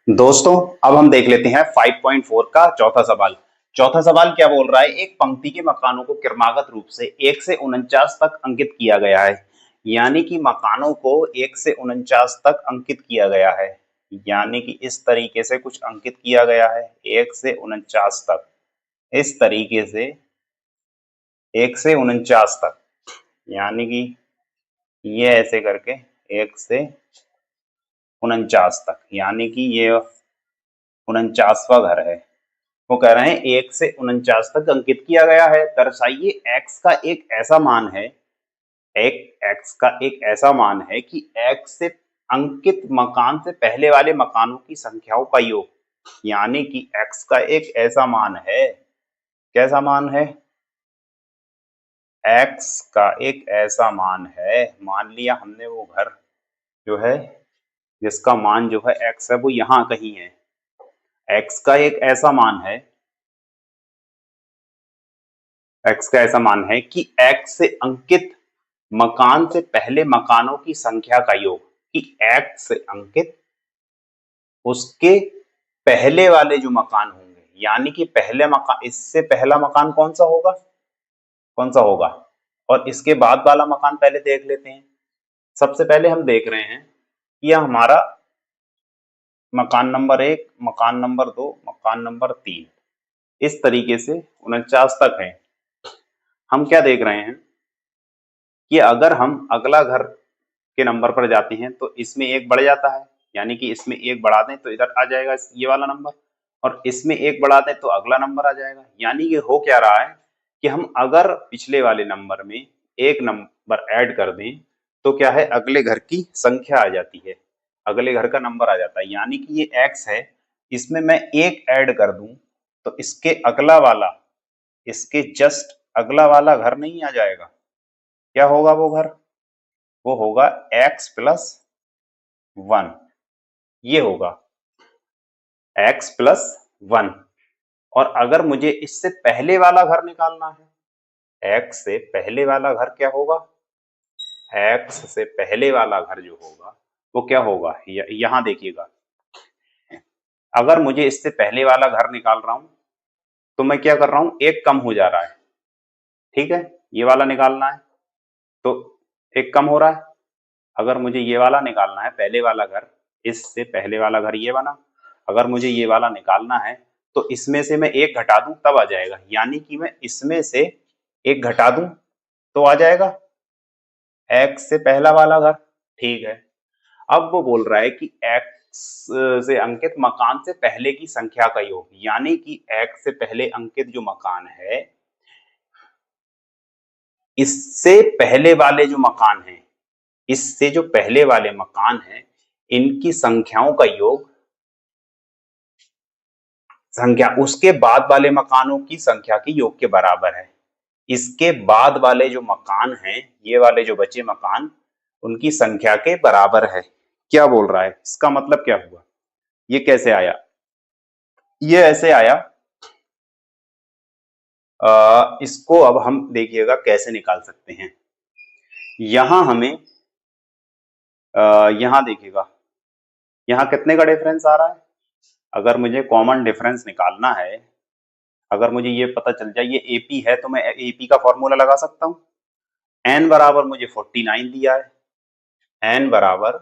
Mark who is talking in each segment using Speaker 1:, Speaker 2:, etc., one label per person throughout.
Speaker 1: दोस्तों, अब हम देख लेते हैं 5.4 का चौथा सवाल। चौथा सवाल क्या बोल रहा है? एक पंक्ति के मकानों को क्रमागत रूप से 1 से 49 तक अंकित किया गया है। यानी कि मकानों को 1 से 49 तक अंकित किया गया है। यानी कि इस तरीके से कुछ अंकित किया गया है 1 से 49 तक। इस तरीके से 1 से 49 तक, यानी कि ये ऐसे करके 1 से 49 तक, यानी कि ये 49वां घर है। वो कह रहे हैं 1 से 49 तक अंकित किया गया है। दर्शाइए x का एक ऐसा मान है, x का एक ऐसा मान है कि x से अंकित मकान से पहले वाले मकानों की संख्याओं का योग। यानी कि x का एक ऐसा मान है, कैसा मान है? x का एक ऐसा मान है, मान लिया हमने वो घर जो है जिसका मान जो है x है वो यहाँ कहीं है। x का एक ऐसा मान है, x का ऐसा मान है कि x से अंकित मकान से पहले मकानों की संख्या का योग, कि x से अंकित उसके पहले वाले जो मकान होंगे, यानी कि पहले मकान, इससे पहला मकान कौन सा होगा, कौन सा होगा, और इसके बाद वाला मकान पहले देख लेते हैं। सबसे पहले हम देख रहे हैं कि यह हमारा मकान नंबर 1, मकान नंबर 2, मकान नंबर 3, इस तरीके से 49 तक है। हम क्या देख रहे हैं कि अगर हम अगला घर के नंबर पर जाते हैं तो इसमें एक बढ़ जाता है, यानी कि इसमें एक बढ़ा दें तो इधर आ जाएगा ये वाला नंबर, और इसमें एक बढ़ा दें तो अगला नंबर आ जाएगा। यानी कि हो क्या रहा है कि हम अगर पिछले वाले नंबर में एक नंबर ऐड कर दें तो क्या है, अगले घर की संख्या आ जाती है, अगले घर का नंबर आ जाता है। यानी कि ये x है, इसमें मैं एक ऐड कर दूं तो इसके अगला वाला, इसके जस्ट अगला वाला घर नहीं आ जाएगा। क्या होगा वो घर? वो होगा x प्लस 1, ये होगा x प्लस 1। और अगर मुझे इससे पहले वाला घर निकालना है, x से पहले वाला घर क्या होगा, x से पहले वाला घर जो होगा वो क्या होगा, यहां देखिएगा, अगर मुझे इससे पहले वाला घर निकाल रहा हूं तो मैं क्या कर रहा हूं, एक कम हो जा रहा है, ठीक है, ये वाला निकालना है तो एक कम हो रहा है। अगर मुझे ये वाला निकालना है, पहले वाला घर, इससे पहले वाला घर ये बना, अगर मुझे ये वाला निकालना है तो इसमें से मैं एक घटा दूं तब आ जाएगा। यानी कि मैं इसमें से एक घटा दूं तो आ जाएगा x से पहला वाला घर, ठीक है। अब वो बोल रहा है कि x से अंकित मकान से पहले की संख्या का योग, यानी कि x से पहले अंकित जो मकान है, इससे पहले वाले जो मकान हैं, इससे जो पहले वाले मकान हैं, इनकी संख्याओं का योग, संख्या उसके बाद वाले मकानों की संख्या के योग के बराबर है। इसके बाद वाले जो मकान हैं, ये वाले जो बचे मकान, उनकी संख्या के बराबर है। क्या बोल रहा है, इसका मतलब क्या हुआ, ये कैसे आया? ये ऐसे आया, इसको अब हम देखिएगा कैसे निकाल सकते हैं। यहां हमें यहां देखिएगा, यहां कितने का डिफरेंस आ रहा है। अगर मुझे कॉमन डिफरेंस निकालना है, अगर मुझे ये पता चल जाए ये एपी है तो मैं एपी का फॉर्मूला लगा सकता हूं। एन बराबर मुझे 49 दिया है, एन बराबर,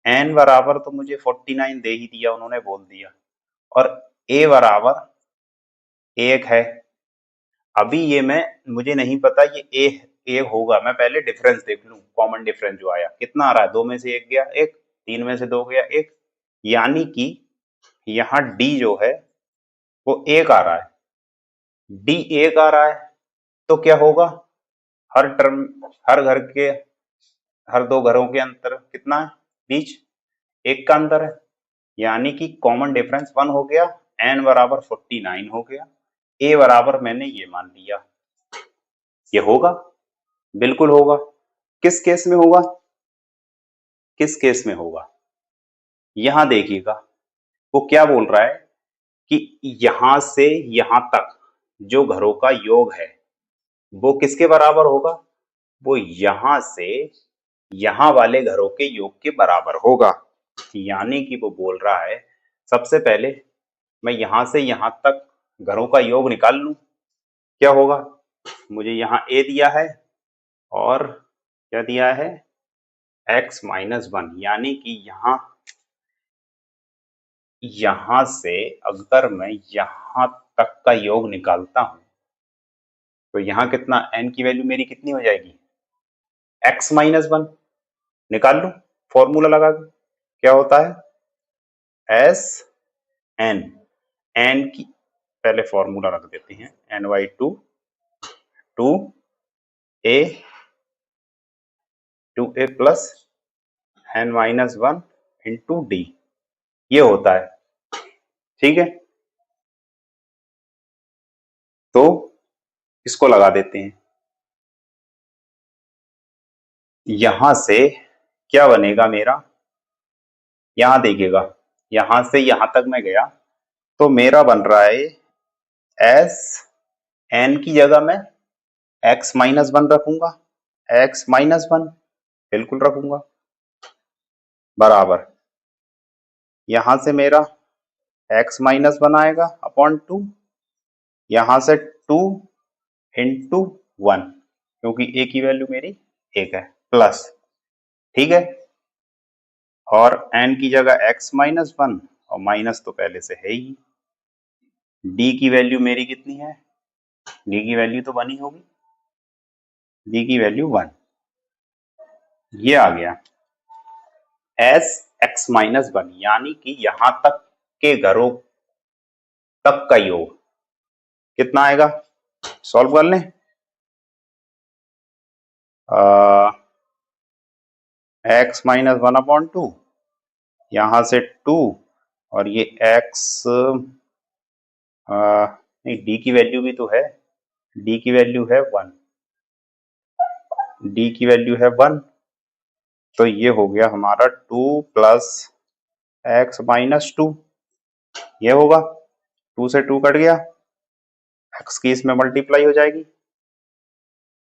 Speaker 1: एन बराबर तो मुझे 49 दे ही दिया, उन्होंने बोल दिया, और ए बराबर 1 है। अभी ये मैं, मुझे नहीं पता ये ए होगा, मैं पहले डिफरेंस देख लूं, कॉमन डिफरेंस जो आया कितना आ रहा है, 2 में से 1 गया 1, 3 में से 2 गया 1, यानी कि यहाँ डी जो है वो 1 आ रहा है, डी 1 आ रहा है। तो क्या होगा, हर टर्म, हर घर के, हर दो घरों के अंतर कितना है, बीच 1 का अंतर है, यानी कि कॉमन डिफरेंस 1 हो गया, एन बराबर 49 हो गया, ए बराबर मैंने ये मान लिया। ये होगा, बिल्कुल होगा। किस केस में होगा, किस केस में होगा, यहां देखिएगा वो क्या बोल रहा है कि यहां से यहां तक जो घरों का योग है वो किसके बराबर होगा, वो यहां से यहां वाले घरों के योग के बराबर होगा। यानी कि वो बोल रहा है सबसे पहले मैं यहां से यहां तक घरों का योग निकाल लूं। क्या होगा, मुझे यहाँ a दिया है और क्या दिया है x-1, यानी कि यहां से अगर मैं यहां तक का योग निकालता हूं तो यहाँ कितना n की वैल्यू मेरी कितनी हो जाएगी x-1। निकाल लूं फॉर्मूला लगा के, क्या होता है s n की पहले फॉर्मूला रख देते हैं n/2 2a 2a plus n-1 into d, ये होता है। ठीक है, तो इसको लगा देते हैं। यहां से क्या बनेगा मेरा, यहां देखिएगा, यहां से यहां तक मैं गया तो मेरा बन रहा है s n की जगह मैं x-1 रखूंगा, x-1 बिल्कुल रखूंगा, बराबर यहां से मेरा x-1 आएगा अपॉन 2, यहां से 2 इंटू 1, क्योंकि a की वैल्यू मेरी 1 है, प्लस, ठीक है, और n की जगह x-1 और माइनस तो पहले से है ही। d की वैल्यू मेरी कितनी है, d की वैल्यू तो 1 ही होगी, d की वैल्यू 1, ये आ गया s x-1, यानी कि यहां तक के घरों तक का योग कितना आएगा, सॉल्व कर लें। x-1 अपॉन 2, यहां से 2 और ये x, नहीं d की वैल्यू भी तो है, d की वैल्यू है 1, d की वैल्यू है 1, तो ये हो गया हमारा 2 प्लस x-2, ये होगा 2 से 2 कट गया, x की इसमें मल्टीप्लाई हो जाएगी,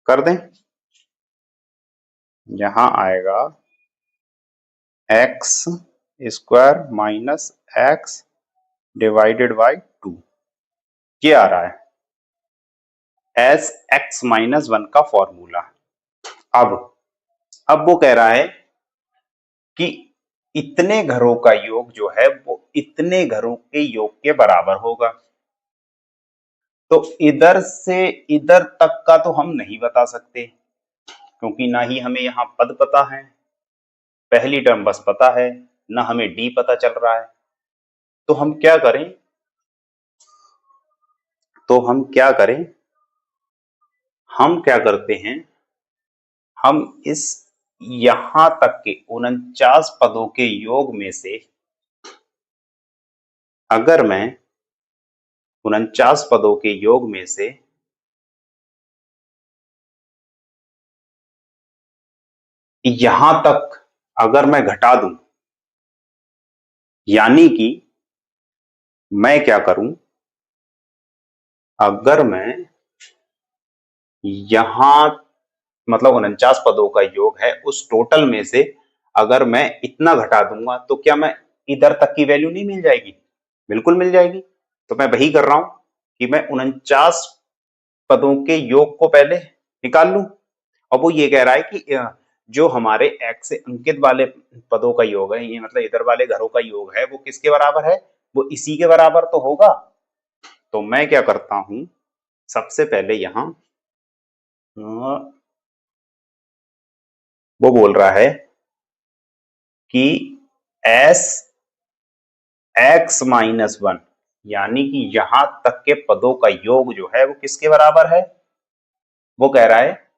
Speaker 1: कर दें, यहां आएगा x square minus x divided by 2, ये आ रहा है s x-1 का फॉर्मूला। अब वो कह रहा है कि इतने घरों का योग जो है वो इतने घरों के योग के बराबर होगा। तो इधर से इधर तक का तो हम नहीं बता सकते, क्योंकि ना ही हमें यहाँ पद पता है, पहली टर्म बस पता है, ना हमें डी पता चल रहा है। तो हम क्या करें, हम क्या करते हैं, हम इस यहां तक के 49 पदों के योग में से अगर मैं 49 पदों के योग में से यहां तक अगर मैं घटा दूं, यानी कि मैं क्या करूं, अगर मैं यहां मतलब 49 पदों का योग है उस टोटल में से अगर मैं इतना घटा दूंगा तो क्या मैं इधर तक की वैल्यू नहीं मिल जाएगी, बिल्कुल मिल जाएगी। तो मैं वही कर रहा हूं कि मैं 49 पदों के योग को पहले निकाल लूं, और वो ये कह रहा है कि जो हमारे x से अंकित वाले पदों का योग है, ये मतलब इधर वाले घरों का योग है, वो किसके बराबर है, वो इसी के बराबर तो होगा। तो मैं क्या करता हूं, सबसे पहले यहां वो बोल रहा है कि s x-1, यानी कि यहां तक के पदों का योग जो है वो किसके बराबर है, वो कह रहा है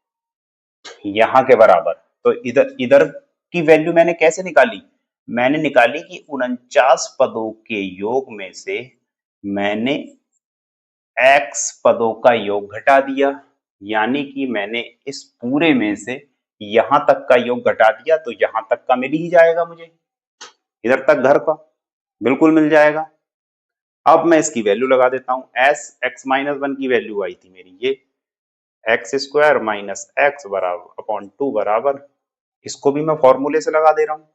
Speaker 1: यहां के बराबर। तो इधर इधर की वैल्यू मैंने कैसे निकाली, मैंने निकाली कि 49 पदों के योग में से मैंने x पदों का योग घटा दिया, यानी कि मैंने इस पूरे में से यहां तक का योग घटा दिया, तो यहां तक का मिल ही जाएगा मुझे, इधर तक घर का बिल्कुल मिल जाएगा। अब मैं इसकी वैल्यू लगा देता हूं, s x-1 की वैल्यू आई थी मेरी ये एक्स स्क्वायर माइनस एक्स बराबर अपॉन 2 बराबर, इसको भी मैं फॉर्मूले से लगा दे रहा हूं,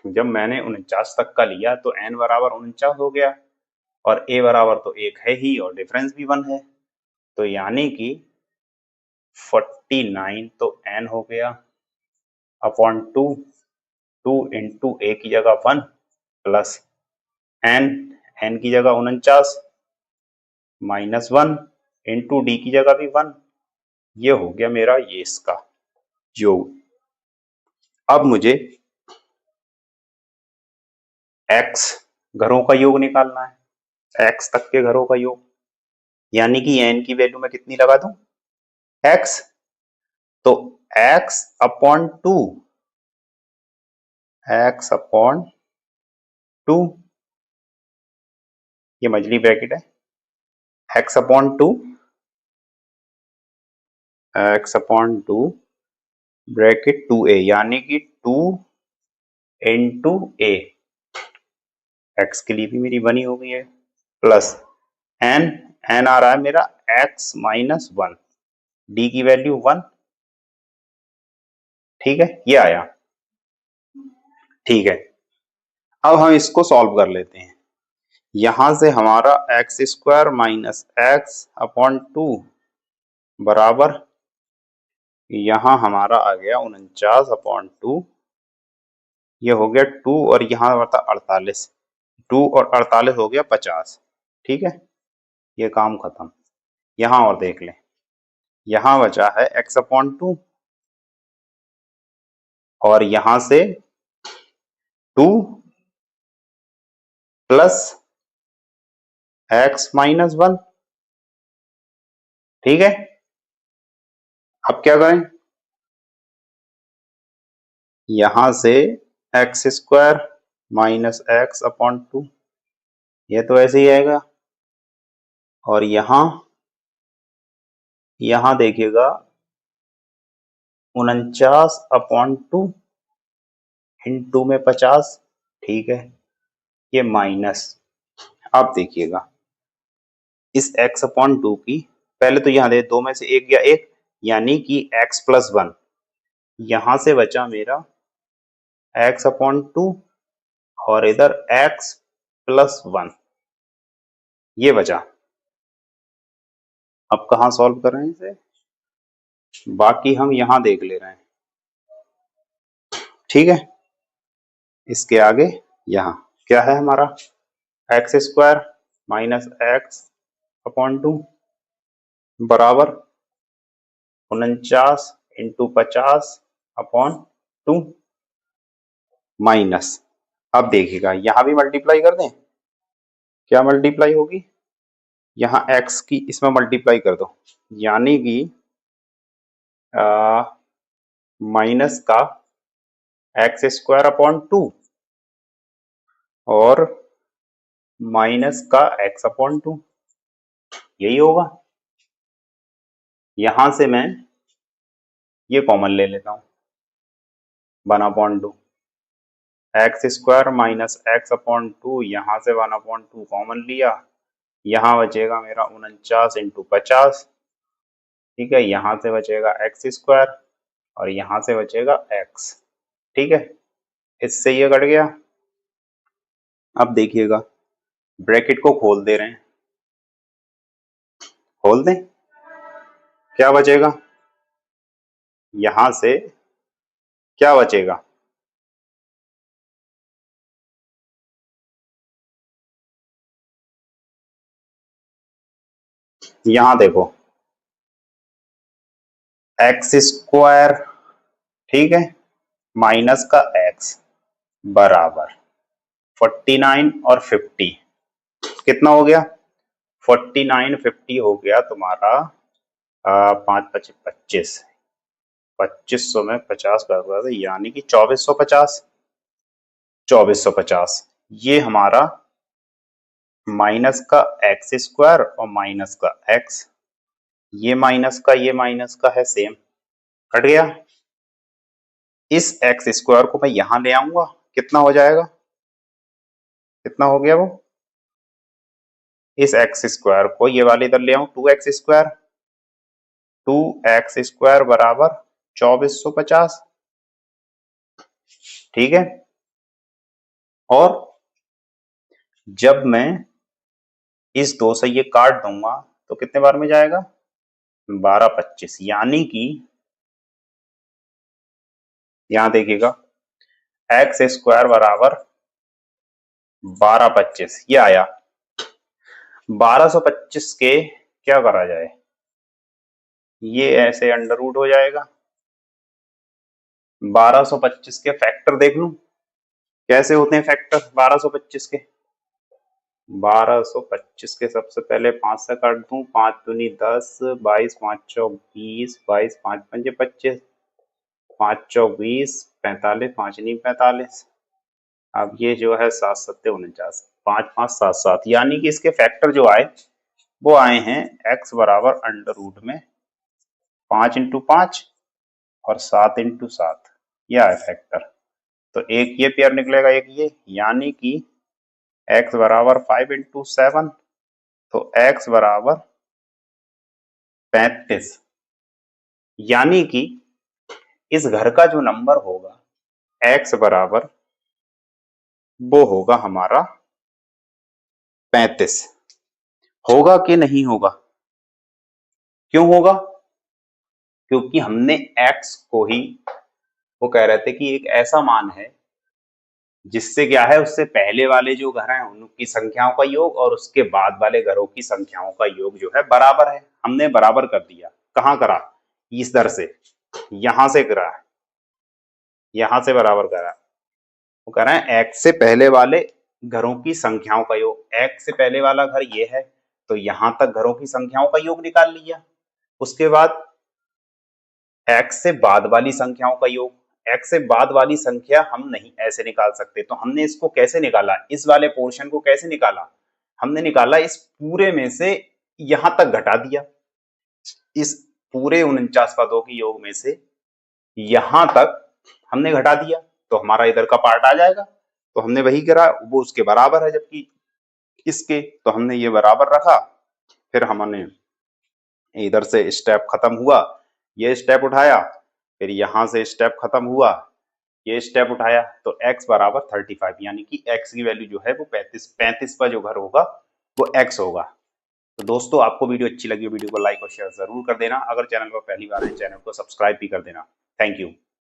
Speaker 1: जब मैंने 49 तक का लिया तो n बराबर 49 हो गया और a बराबर तो 1 है ही और डिफरेंस भी 1 है, तो यानी कि 49 तो n हो गया अपॉन 2, 2 इंटू a की जगह 1 प्लस n की जगह 49 माइनस 1 इंटू डी की जगह भी 1। ये हो गया मेरा ये इसका योग। अब मुझे x घरों का योग निकालना है, x तक के घरों का योग, यानी कि n की वैल्यू मैं कितनी लगा दूं x, तो x अपॉन 2, x अपॉन 2, ये मछली ब्रैकेट है, x upon 2, x upon 2 bracket 2a, यानी कि 2 इंटू a, x के लिए भी मेरी बनी हो गई है, प्लस n आ रहा है मेरा x माइनस 1, d की वैल्यू 1, ठीक है, ये आया, ठीक है। अब हम इसको सॉल्व कर लेते हैं। यहां से हमारा x square minus x upon 2 बराबर, यहाँ हमारा आ गया 49 अपॉन 2, ये हो गया 2 और यहाँ बता 48, 2 और 48 हो गया 50, ठीक है, ये काम खत्म। यहाँ और देख लें, यहाँ बचा है x अपॉन 2 और यहाँ से 2 प्लस x माइनस 1, ठीक है। अब क्या करें, यहां से x square minus x upon 2, ये तो ऐसे ही आएगा, और यहां देखिएगा 49 अपॉन 2 इंटू में 50, ठीक है, ये माइनस। अब देखिएगा इस x अपॉन 2 की, पहले तो यहाँ दे 2 में से एक गया 1, यानी कि x प्लस 1, यहां से बचा मेरा x अपॉन 2 और इधर x प्लस 1, ये बचा। अब कहाँ सॉल्व कर रहे हैं इसे, बाकी हम यहां देख ले रहे हैं, ठीक है। इसके आगे यहाँ क्या है हमारा, x square minus x upon 2 बराबर 49 इंटू 50 अपॉन 2 माइनस, अब देखिएगा यहाँ भी मल्टीप्लाई कर दें, क्या मल्टीप्लाई होगी, यहाँ x की इसमें मल्टीप्लाई कर दो, यानी कि माइनस का एक्स स्क्वायर अपॉन 2 और माइनस का x अपॉन 2, यही होगा। यहां से मैं ये कॉमन ले लेता हूं, 1 upon 2, x square minus x upon 2, यहाँ से 1 अपॉन 2 कॉमन लिया, यहाँ बचेगा मेरा 49 इंटू 50, ठीक है, यहाँ से बचेगा एक्स स्क्वायर और यहाँ से बचेगा x, ठीक है, इससे ये कट गया। अब देखिएगा ब्रैकेट को खोल दे रहे हैं, खोल दें, क्या बचेगा, यहां से क्या बचेगा, यहां देखो एक्स स्क्वायर, ठीक है, माइनस का x बराबर 49 और 50, कितना हो गया 49 50 हो गया तुम्हारा 5 5 25, 2500 में 50 का होगा, यानी कि 2450, 2450, ये हमारा माइनस का एक्स स्क्वायर और माइनस का x, ये माइनस का है सेम, कट गया। इस एक्स स्क्वायर को मैं यहां ले आऊंगा, कितना हो जाएगा, कितना हो गया वो, इस एक्स स्क्वायर को ये वाले इधर ले आऊं, 2x स्क्वायर, 2x स्क्वायर बराबर 2450, ठीक है। और जब मैं इस 2 से ये काट दूंगा तो कितने बार में जाएगा? 12 25, यानी कि यहां देखिएगा एक्स स्क्वायर बराबर 12 25 ये आया। 1225 के क्या करा जाए, ये ऐसे अंडर रूट हो जाएगा। 1225 के फैक्टर देख लूं कैसे होते हैं फैक्टर 1225 के। 1225 के सबसे पहले 5 से काट दूं, 5 दूनी 10, 22 5 चौक 20, 22 5 पंजे 25, 5 चौक 20, 45 5 नहीं 45। अब ये जो है 7 सत्ते 49, 5 5 7 7, यानी कि इसके फैक्टर जो आए वो आए हैं x बराबर अंडर रूट में 5 इंटू 5 और 7 इंटू 7, यह है फैक्टर। तो एक ये पेयर निकलेगा एक ये, यानी कि x बराबर 5 इंटू 7, तो x बराबर 35, यानी कि इस घर का जो नंबर होगा x बराबर वो होगा हमारा 35। होगा कि नहीं होगा? क्यों होगा? क्योंकि हमने x को ही, वो कह रहे थे कि एक ऐसा मान है जिससे क्या है, उससे पहले वाले जो घर हैं उनकी संख्याओं का योग और उसके बाद वाले घरों की संख्याओं का योग जो है बराबर है। हमने बराबर कर दिया। कहाँ करा? इस दर से, यहां से करा, यहां से बराबर करा। वो कह रहे हैं x से पहले वाले घरों की संख्याओं का योग। x से पहले वाला घर ये है, तो यहां तक घरों की संख्याओं का योग निकाल लिया। उसके बाद x से बाद वाली संख्याओं का योग। x से बाद वाली संख्या हम नहीं ऐसे निकाल सकते, तो हमने इसको कैसे निकाला, इस वाले पोर्शन को कैसे निकाला? हमने निकाला इस पूरे में से यहां तक घटा दिया। इस पूरे 49 पदों के योग में से यहां तक हमने घटा दिया, तो हमारा इधर का पार्ट आ जाएगा। तो हमने वही करा, वो उसके बराबर है, जबकि इसके, तो हमने ये बराबर रखा। फिर हमने इधर से स्टेप खत्म हुआ, ये स्टेप उठाया, फिर यहां से स्टेप खत्म हुआ, ये स्टेप उठाया, तो x बराबर 35, यानी कि x की वैल्यू जो है वो 35 का जो घर होगा वो x होगा। तो दोस्तों, आपको वीडियो अच्छी लगी, वीडियो को लाइक और शेयर जरूर कर देना। अगर चैनल पर पहली बार है, चैनल को सब्सक्राइब भी कर देना। Thank you.